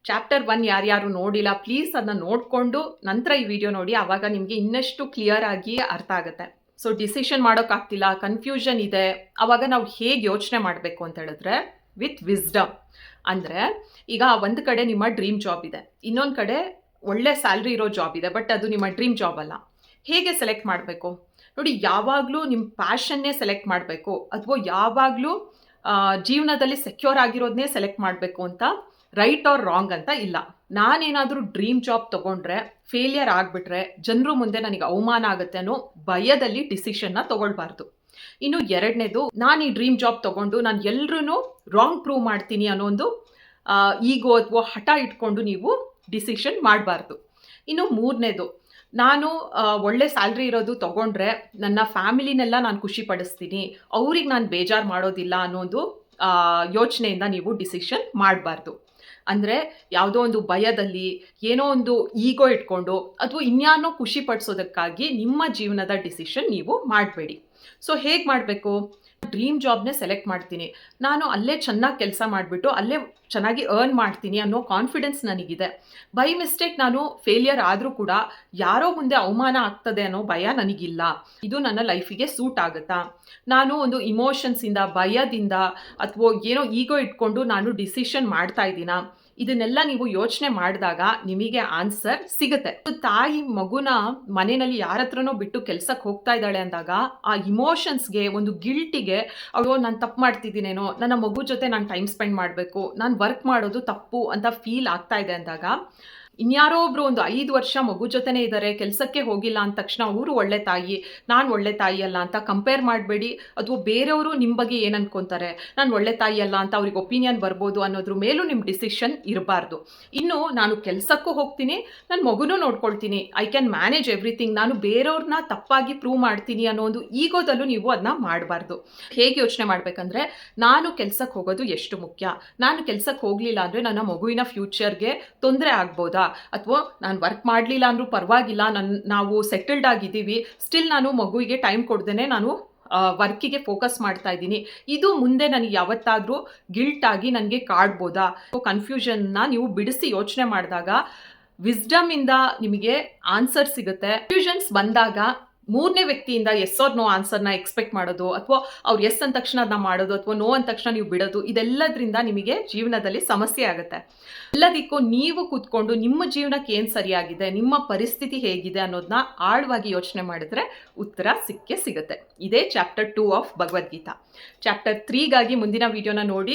Chapter 1 ಯಾರ್ಯಾರು ನೋಡಿಲ್ಲ please ಅದನ್ನ ನೋಡಿಕೊಂಡು ನಂತರ ಈ ವಿಡಿಯೋ ನೋಡಿ, ಆವಾಗ ನಿಮಗೆ ಇನ್ನಷ್ಟು ಕ್ಲಿಯರ್ ಆಗಿ ಅರ್ಥ ಆಗುತ್ತೆ. ಸೊ ಡಿಸಿಷನ್ ಮಾಡೋಕ್ಕಾಗ್ತಿಲ್ಲ, ಕನ್ಫ್ಯೂಷನ್ ಇದೆ, ಆವಾಗ ನಾವು ಹೇಗೆ ಯೋಚನೆ ಮಾಡಬೇಕು ಅಂತ ಹೇಳಿದ್ರೆ ವಿತ್ ವಿಸ್ಡಮ್. ಅಂದರೆ ಈಗ ಒಂದು ಕಡೆ ನಿಮ್ಮ ಡ್ರೀಮ್ ಜಾಬ್ ಇದೆ, ಇನ್ನೊಂದು ಕಡೆ ಒಳ್ಳೆ ಸ್ಯಾಲ್ರಿ ಇರೋ ಜಾಬ್ ಇದೆ, ಬಟ್ ಅದು ನಿಮ್ಮ ಡ್ರೀಮ್ ಜಾಬ್ ಅಲ್ಲ. ಹೇಗೆ ಸೆಲೆಕ್ಟ್ ಮಾಡಬೇಕು ನೋಡಿ, ಯಾವಾಗಲೂ ನಿಮ್ಮ ಪ್ಯಾಷನ್ನೇ ಸೆಲೆಕ್ಟ್ ಮಾಡಬೇಕು ಅಥವಾ ಯಾವಾಗಲೂ ಜೀವನದಲ್ಲಿ ಸೆಕ್ಯೂರ್ ಆಗಿರೋದನ್ನೇ ಸೆಲೆಕ್ಟ್ ಮಾಡಬೇಕು ಅಂತ ರೈಟ್ ಆರ್ ರಾಂಗ್ ಅಂತ ಇಲ್ಲ. ನಾನೇನಾದರೂ ಡ್ರೀಮ್ ಜಾಬ್ ತೊಗೊಂಡ್ರೆ ಫೇಲಿಯರ್ ಆಗಿಬಿಟ್ರೆ ಜನರು ಮುಂದೆ ನನಗೆ ಅವಮಾನ ಆಗುತ್ತೆ ಅನ್ನೋ ಭಯದಲ್ಲಿ ಡಿಸಿಷನ್ನ ತೊಗೊಳ್ಬಾರ್ದು. ಇನ್ನು ಎರಡನೇದು, ನಾನು ಈ ಡ್ರೀಮ್ ಜಾಬ್ ತೊಗೊಂಡು ನಾನು ಎಲ್ರೂ ರಾಂಗ್ ಪ್ರೂವ್ ಮಾಡ್ತೀನಿ ಅನ್ನೋ ಒಂದು ಈಗೋ ಅಥವಾ ಹಠ ಇಟ್ಕೊಂಡು ನೀವು ಡಿಸಿಷನ್ ಮಾಡಬಾರ್ದು. ಇನ್ನು ಮೂರನೇದು, ನಾನು ಒಳ್ಳೆ ಸ್ಯಾಲ್ರಿ ಇರೋದು ತೊಗೊಂಡ್ರೆ ನನ್ನ ಫ್ಯಾಮಿಲಿನೆಲ್ಲ ನಾನು ಖುಷಿ ಪಡಿಸ್ತೀನಿ, ಅವ್ರಿಗೆ ನಾನು ಬೇಜಾರು ಮಾಡೋದಿಲ್ಲ ಅನ್ನೋದು ಯೋಚನೆಯಿಂದ ನೀವು ಡಿಸಿಷನ್ ಮಾಡಬಾರ್ದು. ಅಂದರೆ ಯಾವುದೋ ಒಂದು ಭಯದಲ್ಲಿ ಏನೋ ಒಂದು ಈಗೋ ಇಟ್ಕೊಂಡು ಅಥವಾ ಇನ್ಯಾನೋ ಖುಷಿ ಪಡಿಸೋದಕ್ಕಾಗಿ ನಿಮ್ಮ ಜೀವನದ ಡಿಸಿಷನ್ ನೀವು ಮಾಡಬೇಡಿ. ಸೊ ಹೇಗೆ ಮಾಡಬೇಕು? ಡ್ರೀಮ್ ಜಾಬ್ನೇ ಸೆಲೆಕ್ಟ್ ಮಾಡ್ತೀನಿ, ನಾನು ಅಲ್ಲೇ ಚೆನ್ನಾಗಿ ಕೆಲಸ ಮಾಡಿಬಿಟ್ಟು ಅಲ್ಲೇ ಚೆನ್ನಾಗಿ ಅರ್ನ್ ಮಾಡ್ತೀನಿ ಅನ್ನೋ ಕಾನ್ಫಿಡೆನ್ಸ್ ನನಗಿದೆ. ಬೈ ಮಿಸ್ಟೇಕ್ ನಾನು ಫೇಲಿಯರ್ ಆದರೂ ಕೂಡ ಯಾರೋ ಮುಂದೆ ಅವಮಾನ ಆಗ್ತದೆ ಅನ್ನೋ ಭಯ ನನಗಿಲ್ಲ. ಇದು ನನ್ನ ಲೈಫಿಗೆ ಸೂಟ್ ಆಗುತ್ತಾ? ನಾನು ಒಂದು ಇಮೋಷನ್ಸಿಂದ, ಭಯದಿಂದ ಅಥವಾ ಏನೋ ಈಗೋ ಇಟ್ಕೊಂಡು ನಾನು ಡಿಸಿಷನ್ ಮಾಡ್ತಾ ಇದ್ದೀನಾ? ಇದನ್ನೆಲ್ಲ ನೀವು ಯೋಚನೆ ಮಾಡಿದಾಗ ನಿಮಗೆ ಆನ್ಸರ್ ಸಿಗುತ್ತೆ. ತಾಯಿ ಮಗುನ ಮನೆಯಲ್ಲಿ ಯಾರ ಹತ್ರನೋ ಬಿಟ್ಟು ಕೆಲ್ಸಕ್ಕೆ ಹೋಗ್ತಾ ಇದ್ದಾಳೆ ಅಂದಾಗ ಆ ಇಮೋಷನ್ಸ್ಗೆ, ಒಂದು ಗಿಲ್ಟಿಗೆ, ಅಯ್ಯೋ ನಾನು ತಪ್ಪು ಮಾಡ್ತಿದ್ದೀನೇನೋ, ನನ್ನ ಮಗು ಜೊತೆ ನಾನು ಟೈಮ್ ಸ್ಪೆಂಡ್ ಮಾಡಬೇಕು, ನಾನು ವರ್ಕ್ ಮಾಡೋದು ತಪ್ಪು ಅಂತ ಫೀಲ್ ಆಗ್ತಾ ಇದೆ ಅಂದಾಗ, ಇನ್ಯಾರೋ ಒಬ್ರು ಒಂದು 5 ವರ್ಷ ಮಗು ಜೊತೆನೇ ಇದ್ದಾರೆ, ಕೆಲಸಕ್ಕೆ ಹೋಗಿಲ್ಲ ಅಂದ ತಕ್ಷಣ ಅವರು ಒಳ್ಳೆ ತಾಯಿ, ನಾನು ಒಳ್ಳೆ ತಾಯಿ ಅಲ್ಲ ಅಂತ ಕಂಪೇರ್ ಮಾಡಬೇಡಿ. ಅಥವಾ ಬೇರೆಯವರು ನಿಮ್ಮ ಬಗ್ಗೆ ಏನು ಅನ್ಕೊತಾರೆ, ನಾನು ಒಳ್ಳೆ ತಾಯಿ ಅಲ್ಲ ಅಂತ ಅವ್ರಿಗೆ ಒಪಿನಿಯನ್ ಬರ್ಬೋದು ಅನ್ನೋದ್ರ ಮೇಲೂ ನಿಮ್ಮ ಡಿಸಿಷನ್ ಇರಬಾರ್ದು. ಇನ್ನು ನಾನು ಕೆಲಸಕ್ಕೂ ಹೋಗ್ತೀನಿ, ನನ್ನ ಮಗುನೂ ನೋಡ್ಕೊಳ್ತೀನಿ, ಐ ಕ್ಯಾನ್ ಮ್ಯಾನೇಜ್ ಎವ್ರಿಥಿಂಗ್, ನಾನು ಬೇರೆಯವ್ರನ್ನ ತಪ್ಪಾಗಿ ಪ್ರೂವ್ ಮಾಡ್ತೀನಿ ಅನ್ನೋ ಒಂದು ಈಗೋದಲ್ಲೂ ನೀವು ಅದನ್ನ ಮಾಡಬಾರ್ದು. ಹೇಗೆ ಯೋಚನೆ ಮಾಡಬೇಕಂದ್ರೆ, ನಾನು ಕೆಲಸಕ್ಕೆ ಹೋಗೋದು ಎಷ್ಟು ಮುಖ್ಯ, ನಾನು ಕೆಲಸಕ್ಕೆ ಹೋಗಲಿಲ್ಲ ಅಂದರೆ ನನ್ನ ಮಗುವಿನ ಫ್ಯೂಚರ್ಗೆ ತೊಂದರೆ ಆಗ್ಬೋದಾ, ಅಥವಾ ನಾನು ವರ್ಕ್ ಮಾಡಲಿಲ್ಲ ಅಂದರೂ ಪರವಾಗಿಲ್ಲ, ನಾವು ಸೆಟಲ್ಡ್ ಆಗಿದ್ದೀವಿ, ಸ್ಟಿಲ್ ನಾನು ಮಗುವಿಗೆ ಟೈಮ್ ಕೊಡ್ದೇನೆ ನಾನು ವರ್ಕಿಗೆ ಫೋಕಸ್ ಮಾಡ್ತಾ ಇದ್ದೀನಿ, ಇದು ಮುಂದೆ ನನಗೆ ಯಾವತ್ತಾದರೂ ಗಿಲ್ಟ್ ಆಗಿ ನನಗೆ ಕಾಡ್ಬೋದಾ? ಕನ್ಫ್ಯೂಷನ್ನ ನೀವು ಬಿಡಿಸಿ ಯೋಚನೆ ಮಾಡಿದಾಗ ವಿಸ್ಡಮಿಂದ ನಿಮಗೆ ಆನ್ಸರ್ ಸಿಗುತ್ತೆ. ಕನ್ಫ್ಯೂಷನ್ಸ್ ಬಂದಾಗ ಮೂರನೇ ವ್ಯಕ್ತಿಯಿಂದ ಎಸ್ ಆರ್ ನೋ ಆನ್ಸರ್ನ ಎಕ್ಸ್ಪೆಕ್ಟ್ ಮಾಡೋದು, ಅಥವಾ ಅವ್ರು ಎಸ್ ಅಂದ ತಕ್ಷಣ ಅದನ್ನ ಮಾಡೋದು, ಅಥವಾ ನೋ ಅಂದ ತಕ್ಷಣ ನೀವು ಬಿಡೋದು, ಇದೆಲ್ಲದರಿಂದ ನಿಮಗೆ ಜೀವನದಲ್ಲಿ ಸಮಸ್ಯೆ ಆಗುತ್ತೆ. ಎಲ್ಲದಕ್ಕೂ ನೀವು ಕೂತ್ಕೊಂಡು ನಿಮ್ಮ ಜೀವನಕ್ಕೆ ಏನು ಸರಿಯಾಗಿದೆ, ನಿಮ್ಮ ಪರಿಸ್ಥಿತಿ ಹೇಗಿದೆ ಅನ್ನೋದನ್ನ ಆಳವಾಗಿ ಯೋಚನೆ ಮಾಡಿದ್ರೆ ಉತ್ತರ ಸಿಕ್ಕೇ ಸಿಗುತ್ತೆ. ಇದೇ ಚಾಪ್ಟರ್ 2 ಆಫ್ ಭಗವದ್ಗೀತಾ. ಚಾಪ್ಟರ್ 3ಗಾಗಿ ಮುಂದಿನ ವಿಡಿಯೋನ ನೋಡಿ.